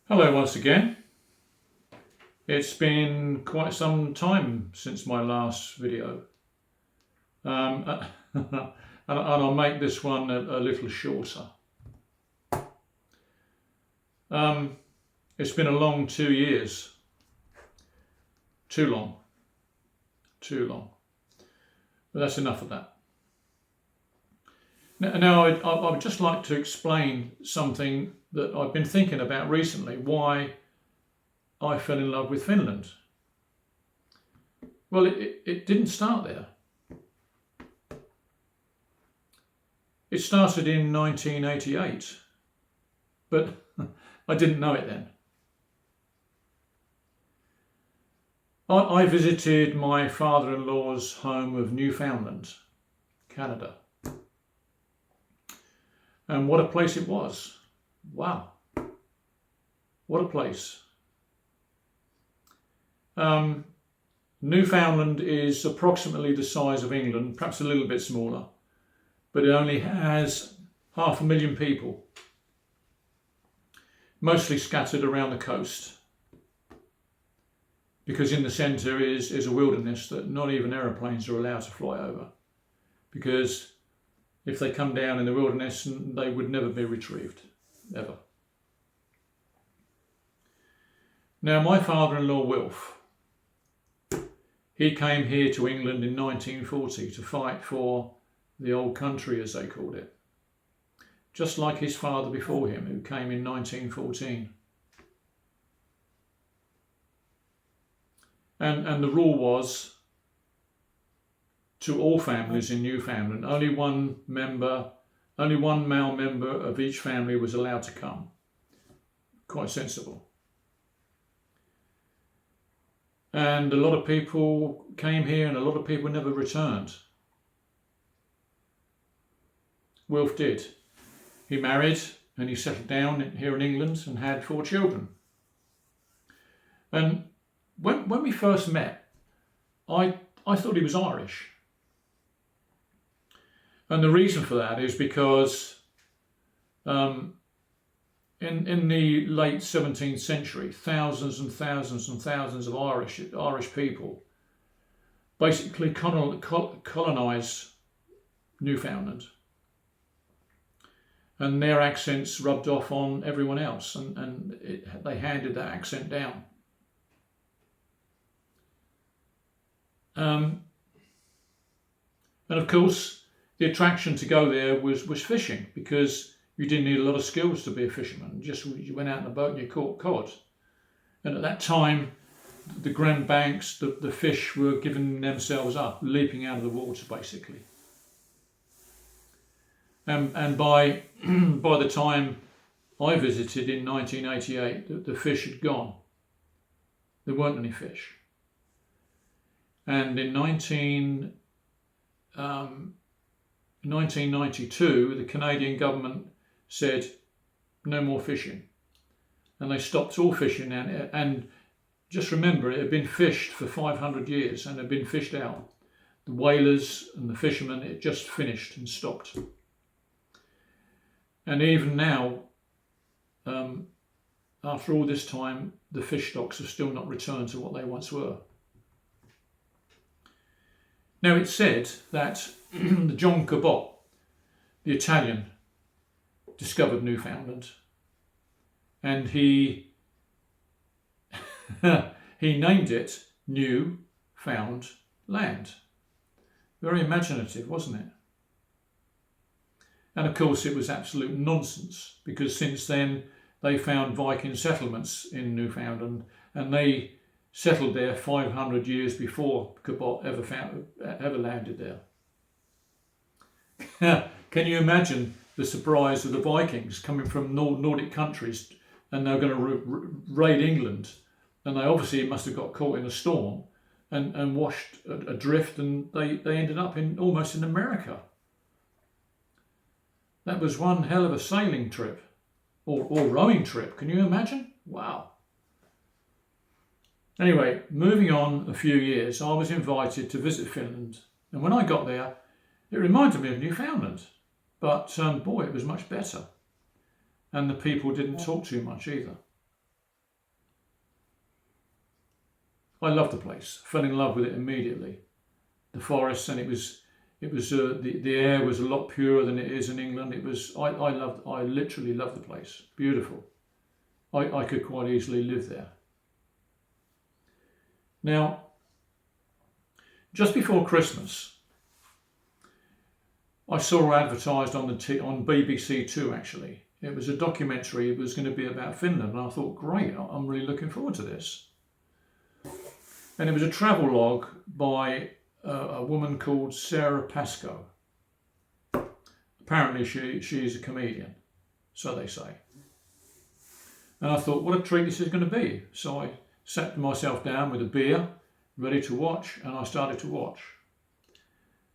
Hello once again. It's been quite some time since my last video, and I'll make this one a little shorter. It's been a long 2 years. Too long. But that's enough of that. Now I would just like to explain something that I've been thinking about recently, why I fell in love with Finland. Well, it didn't start there. It started in 1988, but I didn't know it then. I visited my father-in-law's home of Newfoundland, Canada. And what a place it was. Wow. What a place. Newfoundland is approximately the size of England, perhaps a little bit smaller, but it only has 500,000 people, mostly scattered around the coast, because in the centre is a wilderness that not even aeroplanes are allowed to fly over, because if they come down in the wilderness, they would never be retrieved, ever. Now, my father-in-law, Wilf, he came here to England in 1940 to fight for the old country, as they called it, just like his father before him, who came in 1914. And the rule was, to all families in Newfoundland, only one male member of each family was allowed to come. Quite sensible. And a lot of people came here and a lot of people never returned. Wilf did. He married and he settled down here in England and had 4 children. And when we first met, I thought he was Irish. And the reason for that is because in the late 17th century, thousands and thousands and thousands of Irish people basically colonised Newfoundland. And their accents rubbed off on everyone else, and they handed that accent down. And of course, the attraction to go there was fishing, because you didn't need a lot of skills to be a fisherman. You went out in a boat and you caught cod. And at that time, the Grand Banks, the fish were giving themselves up, leaping out of the water, basically. And by the time I visited in 1988, the fish had gone. There weren't any fish. And in 1992, the Canadian government said no more fishing, and they stopped all fishing. And just remember, it had been fished for 500 years and had been fished out. The whalers and the fishermen, it just finished and stopped. And even now, after all this time, the fish stocks have still not returned to what they once were. Now, it's said that John Cabot, the Italian, discovered Newfoundland, and he named it Newfoundland. Very imaginative, wasn't it? And of course, it was absolute nonsense, because since then they found Viking settlements in Newfoundland, and they settled there 500 years before Cabot ever landed there. Can you imagine the surprise of the Vikings coming from Nordic countries, and they're going to raid England, and they obviously must have got caught in a storm and washed adrift, and they ended up almost in America. That was one hell of a sailing trip, or rowing trip. Can you imagine? Wow. Anyway, moving on a few years, I was invited to visit Finland. And when I got there, it reminded me of Newfoundland. But boy, it was much better. And the people didn't talk too much either. I loved the place. Fell in love with it immediately. The forests, and the air was a lot purer than it is in England. I literally loved the place. Beautiful. I could quite easily live there. Now, just before Christmas, I saw advertised on BBC Two, actually. It was a documentary. It was going to be about Finland, and I thought, great, I'm really looking forward to this. And it was a travel log by a woman called Sarah Pascoe. Apparently she's a comedian, so they say. And I thought, what a treat this is going to be. So I sat myself down with a beer, ready to watch, and I started to watch.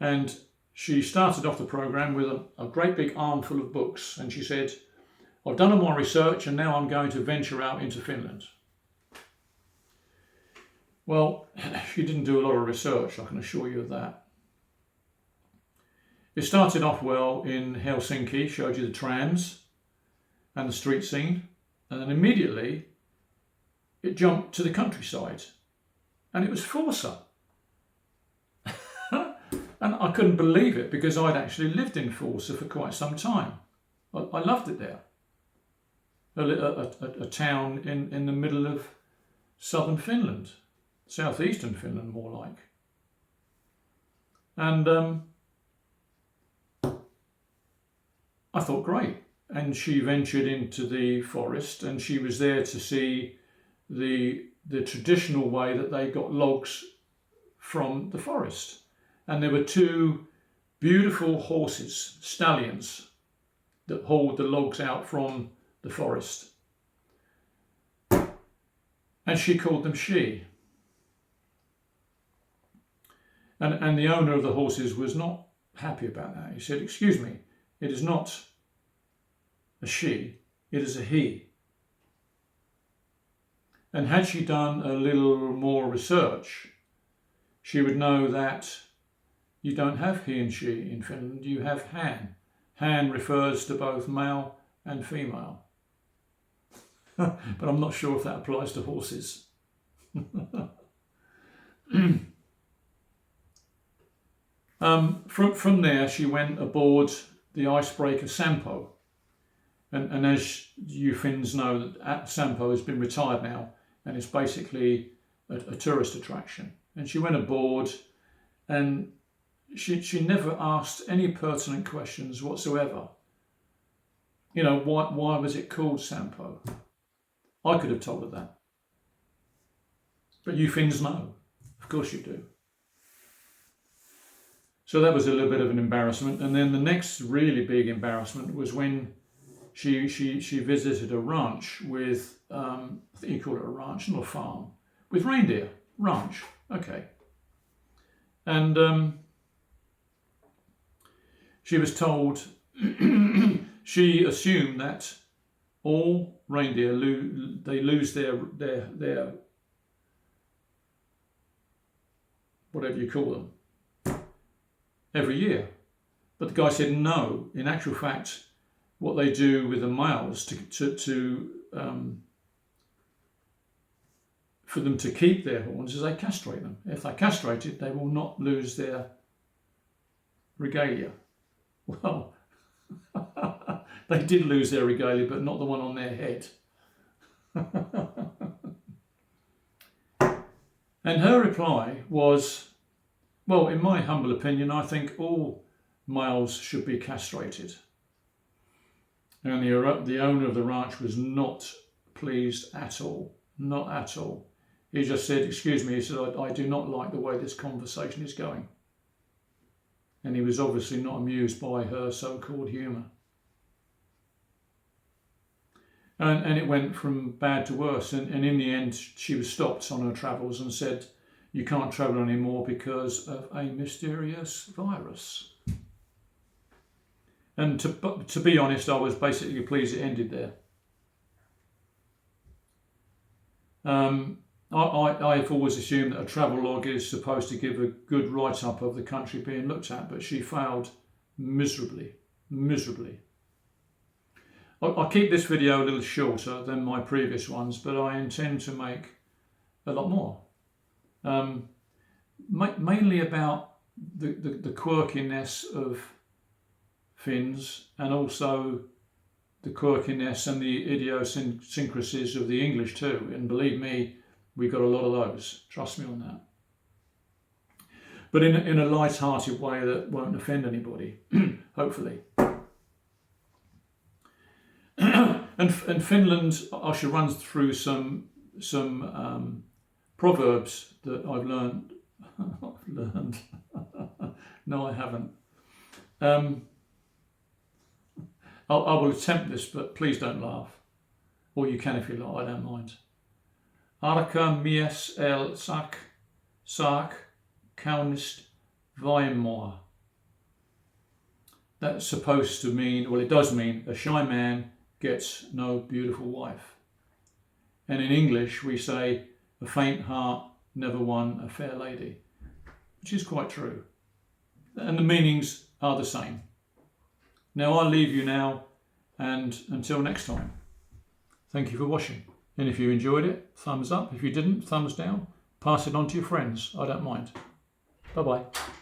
And she started off the programme with a great big armful of books, and she said, I've done all my research and now I'm going to venture out into Finland. Well, she didn't do a lot of research, I can assure you of that. It started off well in Helsinki, showed you the trams and the street scene, and then immediately it jumped to the countryside, and it was Forza. And I couldn't believe it, because I'd actually lived in Forza for quite some time. I loved it there. A town in the middle of southern Finland. Southeastern Finland, more like. And I thought, great. And she ventured into the forest, and she was there to see the traditional way that they got logs from the forest. And there were two beautiful horses, stallions, that hauled the logs out from the forest. And she called them she. And the owner of the horses was not happy about that. He said, excuse me, it is not a she, it is a he. And had she done a little more research, she would know that you don't have he and she in Finland, you have han. Han refers to both male and female. But I'm not sure if that applies to horses. From there, she went aboard the icebreaker Sampo. And as you Finns know, that Sampo has been retired now, and it's basically a tourist attraction. And she went aboard, and she never asked any pertinent questions whatsoever. You know, why was it called Sampo? I could have told her that. But you Finns know. Of course you do. So that was a little bit of an embarrassment. And then the next really big embarrassment was when she visited a ranch with, I think you call it a ranch, not a farm, with reindeer. Ranch, okay. And she was told, she assumed that all reindeer they lose their whatever you call them every year. But the guy said no. In actual fact, what they do with the males for them to keep their horns is they castrate them. If they're castrated, they will not lose their regalia. Well, they did lose their regalia, but not the one on their head. And her reply was, well, in my humble opinion, I think all males should be castrated. And the owner of the ranch was not pleased at all, not at all. He just said, excuse me, he said, I do not like the way this conversation is going. And he was obviously not amused by her so-called humour. And it went from bad to worse. And in the end, she was stopped on her travels and said, you can't travel anymore because of a mysterious virus. And to be honest, I was basically pleased it ended there. I've always assumed that a travel log is supposed to give a good write-up of the country being looked at, but she failed miserably, miserably. I'll keep this video a little shorter than my previous ones, but I intend to make a lot more. mainly about the quirkiness of Finns, and also the quirkiness and the idiosyncrasies of the English too. And believe me, we've got a lot of those. Trust me on that. But in a light-hearted way that won't offend anybody, hopefully. And Finland, I should run through some proverbs that I've learned. No, I haven't. I will attempt this, but please don't laugh. Or you can if you like, I don't mind. Arka mies el saak kaunist vaimoa. That's supposed to mean, well, it does mean, a shy man gets no beautiful wife. And in English we say, a faint heart never won a fair lady, which is quite true. And the meanings are the same. Now I'll leave you now, and until next time, thank you for watching. And if you enjoyed it, thumbs up. If you didn't, thumbs down. Pass it on to your friends. I don't mind. Bye-bye.